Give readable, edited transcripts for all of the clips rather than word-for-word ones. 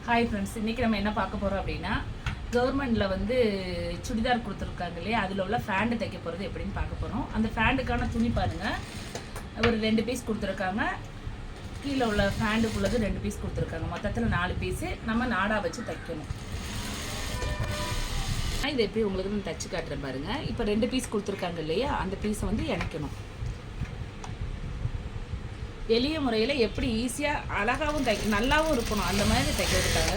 Hi friends, இன்றைக்கி நம்ம என்ன பார்க்க போகிறோம் அப்படின்னா, கவர்மெண்டில் வந்து சுடிதார் கொடுத்துருக்காங்க இல்லையா, அதில் உள்ள ஃபேண்டு தைக்க போகிறது எப்படின்னு பார்க்க போகிறோம். அந்த ஃபேண்டுக்கான துணி பாருங்கள், ஒரு 2 பீஸ் கொடுத்துருக்காங்க. கீழே உள்ள ஃபேண்டுக்குள்ளது 2 பீஸ் கொடுத்துருக்காங்க. மொத்தத்தில் 4 பீஸு நம்ம நாடா வச்சு தைக்கணும். இதை எப்படி உங்களுக்கு நான் தைச்சு காட்டுறேன் பாருங்கள். இப்போ 2 பீஸ் கொடுத்துருக்காங்க இல்லையா, அந்த பீஸை வந்து இணைக்கணும். எளிய முறையில் எப்படி ஈஸியாக அழகாகவும் நல்லாவும் இருக்கணும், அந்த மாதிரி தைக்கிறதுக்காக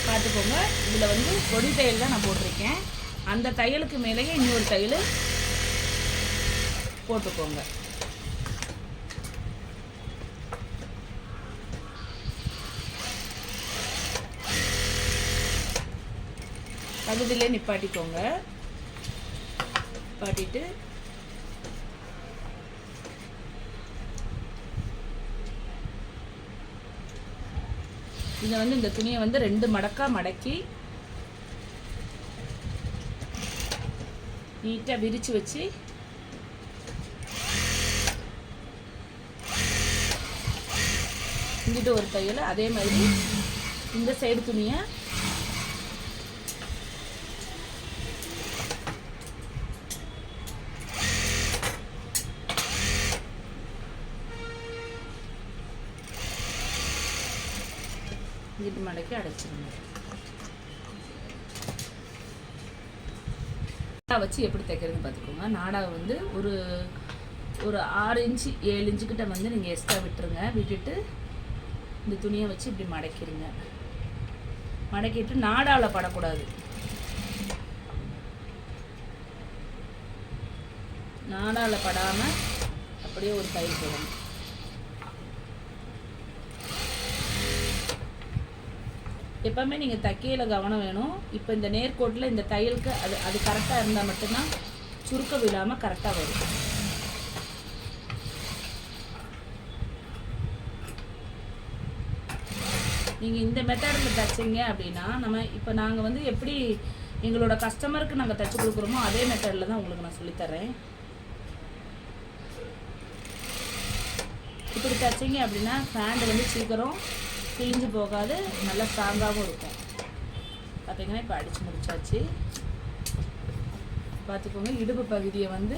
பார்த்துக்கோங்க. இதில் வந்து கொடி தையல் தான் நான் போட்டிருக்கேன். அந்த தையலுக்கு மேலேயே இன்னொரு தையல் போட்டுக்கோங்க. பகுதியிலே நிப்பாட்டிக்கோங்க. நிப்பாட்டிட்டு இதை வந்து இந்த துணியை வந்து 2 மடக்காக மடக்கி நீட்டாக விரித்து வச்சு இங்கிட்ட ஒரு தையல், அதே மாதிரி இந்த சைடு துணியை இங்கிட்டு மடக்கி அடைச்சிருங்க. நாடா வச்சு எப்படி தைக்கிறதுன்னு பார்த்துக்கோங்க. நாடாவை வந்து ஒரு 6 இன்ச்சு 7 இன்ச்சுக்கிட்ட வந்து நீங்கள் எக்ஸ்ட்ரா விட்டுருங்க. விட்டுட்டு இந்த துணியை வச்சு இப்படி மடக்கிடுங்க. மடக்கிட்டு நாடாவில் படக்கூடாது. நாடாவில் படாமல் அப்படியே ஒரு தையல் போடணும். எப்போவுமே நீங்கள் தைக்கையில் கவனம் வேணும். இப்போ இந்த நேர்கோட்டில் இந்த தையலுக்கு அது கரெக்டாக இருந்தால் மட்டும்தான் சுருக்க விழாமல் கரெக்டாக வரும். நீங்கள் இந்த மெத்தடில் தைச்சிங்க அப்படின்னா, இப்போ நாங்கள் வந்து எப்படி எங்களோட கஸ்டமருக்கு நாங்கள் தைச்சி கொடுக்குறோமோ அதே மெத்தடில் தான் உங்களுக்கு நான் சொல்லித்தரேன். இப்படி தைச்சிங்க அப்படின்னா ஃபேண்டு வந்து சீக்கிரம் கிழிஞ்சு போகாது, நல்லா ஸ்ட்ராங்காகவும் இருக்கும். பார்த்தீங்கன்னா இப்போ அடித்து முடிச்சாச்சு. பார்த்துக்கோங்க, இடுப்பு பகுதியை வந்து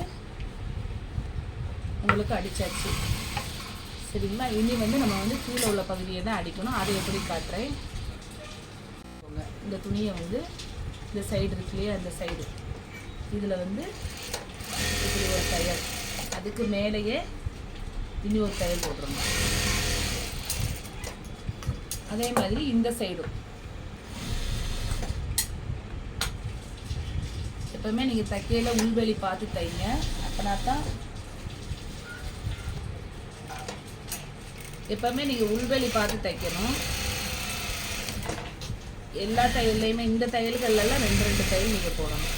உங்களுக்கு அடித்தாச்சு. சரிங்களா? இனி வந்து நம்ம வந்து கீழே உள்ள பகுதியை தான் அடிக்கணும். அதை எப்படி காட்டுறேன். இந்த துணியை வந்து இந்த சைடு இருக்குல்லையே, அந்த சைடு இதில் வந்து இப்படி ஒரு தையல், அதுக்கு மேலேயே இனி ஒரு தையல் போட்டுருணும். அதே மாதிரி இந்த சைடும் எப்பவுமே நீங்கள் தைக்கையில் உள்வெளி பார்த்து தைங்க. அப்படின்னா தான் எப்பவுமே நீங்கள் உள்வெளி பார்த்து தைக்கணும். எல்லா தையல்லையுமே இந்த தையல்கள்லாம் 2 தையல் நீங்கள் போடணும்.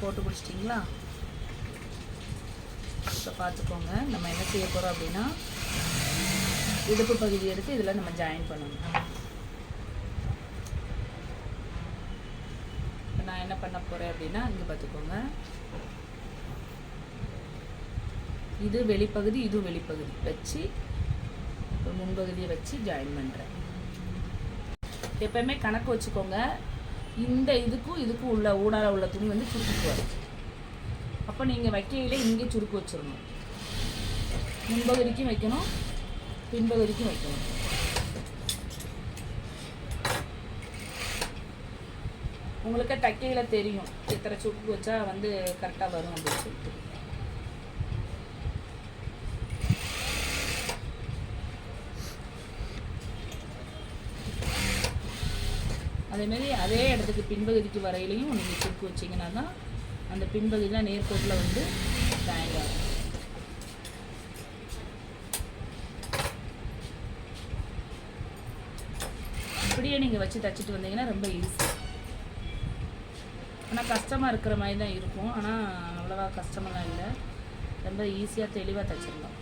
போட்டு பிடிச்சிட்டிங்களா? இப்போ பார்த்துக்கோங்க, நம்ம என்ன செய்ய போகிறோம் அப்படின்னா, இடுப்பு பகுதி எடுத்து இதில் நம்ம ஜாயின் பண்ணணும். இப்போ நான் என்ன பண்ண போகிறேன் அப்படின்னா, இங்கே பார்த்துக்கோங்க, இது வெளிப்பகுதி, இது வெளிப்பகுதி வச்சு இப்போ முன்பகுதியை வச்சு ஜாயின் பண்ணுறேன். எப்போயுமே கணக்கு வச்சுக்கோங்க, இந்த இதுக்கும் உள்ள ஊடால உள்ள துணி வந்து சுருக்கிக்கு வரும். அப்போ நீங்கள் வைக்கையில் இங்கே சுருக்கு வச்சிடணும். முன்பகுதிக்கும் வைக்கணும், பின்பகுதிக்கும் வைக்கணும். உங்களுக்கு தைக்கையில் தெரியும் எத்தனை சுருக்கு வச்சா வந்து கரெக்டாக வரும் அப்படின்னு சொல்லிட்டு. அதேமாரி அதே இடத்துக்கு பின்பகுதிக்கு வரையிலையும் நீங்கள் சுருக்கு வச்சிங்கன்னா தான் அந்த பின்பகுதியில் நேர்கோட்டில் வந்து ஜாயின் ஆகும். அப்படியே நீங்கள் வச்சு தைச்சிட்டு வந்தீங்கன்னா ரொம்ப ஈஸி. ஆனால் கஷ்டமாக இருக்கிற மாதிரி தான் இருக்கும். ஆனால் அவ்வளோவா கஷ்டமெல்லாம் இல்லை, ரொம்ப ஈஸியாக தெளிவாக தைச்சிடலாம்.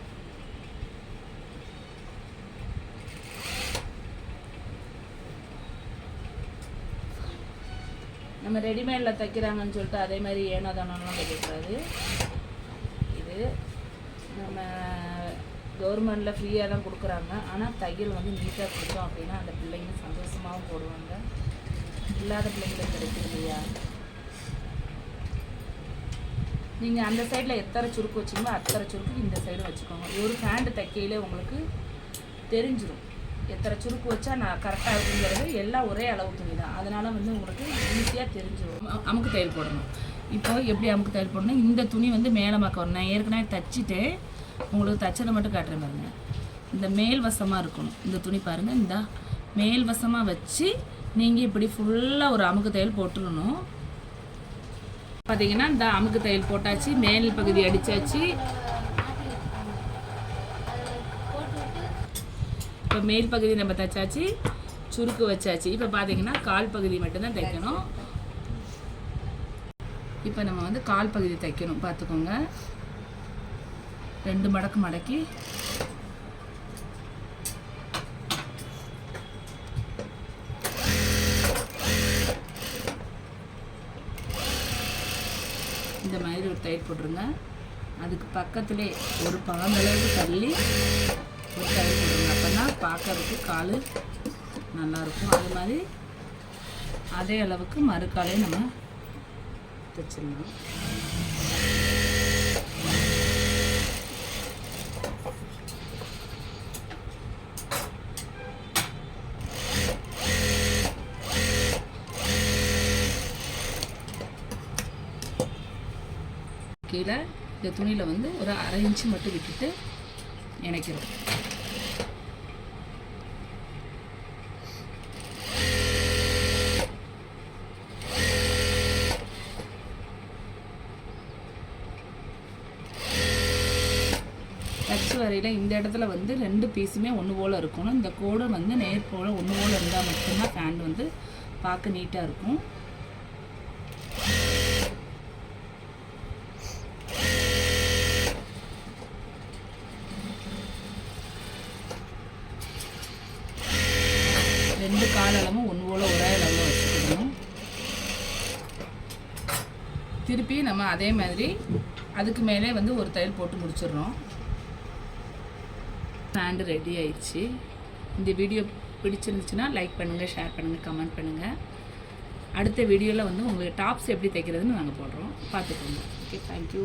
நம்ம ரெடிமேடில் தைக்கிறாங்கன்னு சொல்லிட்டு அதே மாதிரி ஏனோ தானோலாம் தைக்கக்கூடாது. இது நம்ம கவர்மெண்ட்டில் ஃப்ரீயாக தான் கொடுக்குறாங்க. ஆனால் தையல் வந்து நீட்டாக கொடுத்தோம் அப்படின்னா அந்த பிள்ளைங்க சந்தோஷமாகவும் போடுவாங்க. இல்லாத பிள்ளைங்களுக்கு கிடைக்கும் இல்லையா? நீங்கள் அந்த சைடில் எத்தனை சுருக்கு வச்சிங்களோ அத்தனை சுருக்கு இந்த சைடு வச்சுக்கோங்க. ஒரு ஹேண்டு தைக்கையிலே உங்களுக்கு தெரிஞ்சிடும் எத்தனை சுருக்கு வச்சா நான் கரெக்டாக இருக்குங்கிறது. எல்லாம் ஒரே அளவு துணி தான், அதனால் வந்து உங்களுக்கு ஈஸியாக தெரிஞ்சிடும். அமுக்கு தையல் போடணும். இப்போ எப்படி அமுக்கு தையல் போடணும், இந்த துணி வந்து மேலே மக்க வரும். நான் ஏற்கனவே தைச்சிட்டு உங்களுக்கு தைச்சதை மட்டும் காட்டுறேன் பாருங்கள். இந்த மேல் வசமாக இருக்கணும் இந்த துணி பாருங்கள். இந்த மேல் வசமாக வச்சு நீங்கள் இப்படி ஃபுல்லாக ஒரு அமுக்கு தையல் போட்டுடணும். பார்த்தீங்கன்னா இந்த அமுக்கு தையல் போட்டாச்சு, மேல் பகுதி அடித்தாச்சு. இப்போ மேல் பகுதி நம்ம தைச்சாச்சு, சுருக்கு வச்சாச்சு. இப்போ பார்த்தீங்கன்னா கால் பகுதி மட்டும்தான் தைக்கணும். இப்போ நம்ம வந்து கால் பகுதி தைக்கணும். பார்த்துக்கோங்க, 2 மடக்கு மடக்கி இந்த மாதிரி ஒரு தையல் போட்டுருங்க. அதுக்கு பக்கத்துலேயே ஒரு பாந்தளவுக்கு தள்ளி ஒரு தையல் போட்டுருங்க. அப்போ தான் பார்க்கறதுக்கு கால் நல்லாயிருக்கும். அது மாதிரி அதே அளவுக்கு மறுக்காலையும் நம்ம தைச்சிடலாம். கீழே இந்த துணியில் வந்து ஒரு 1/2 இன்ச்சு மட்டும் விட்டுட்டு இணைக்கிறோம். தச்சு வரையில் இந்த இடத்துல வந்து 2 பீஸுமே ஒன்று போல் இருக்கணும். இந்த கோடு வந்து நேர் போல் ஒன்று போல் இருந்தால் மட்டும்தான் பேண்ட் வந்து பார்க்க நீட்டாக இருக்கும். ரெண்டு கால் அளவும் ஒன்று போல் ஒரே அளவில் வச்சுக்கணும். திருப்பி நம்ம அதே மாதிரி அதுக்கு மேலே வந்து ஒரு தையல் போட்டு முடிச்சிடுறோம். பேண்ட் ரெடி ஆயிடுச்சு. இந்த வீடியோ பிடிச்சிருந்துச்சுன்னா லைக் பண்ணுங்கள், ஷேர் பண்ணுங்கள், கமெண்ட் பண்ணுங்கள். அடுத்த வீடியோவில் வந்து உங்களுக்கு டாப்ஸ் எப்படி தைக்கிறதுன்னு நாங்கள் போடுறோம், பார்த்துக்கோங்க. Okay, thank you.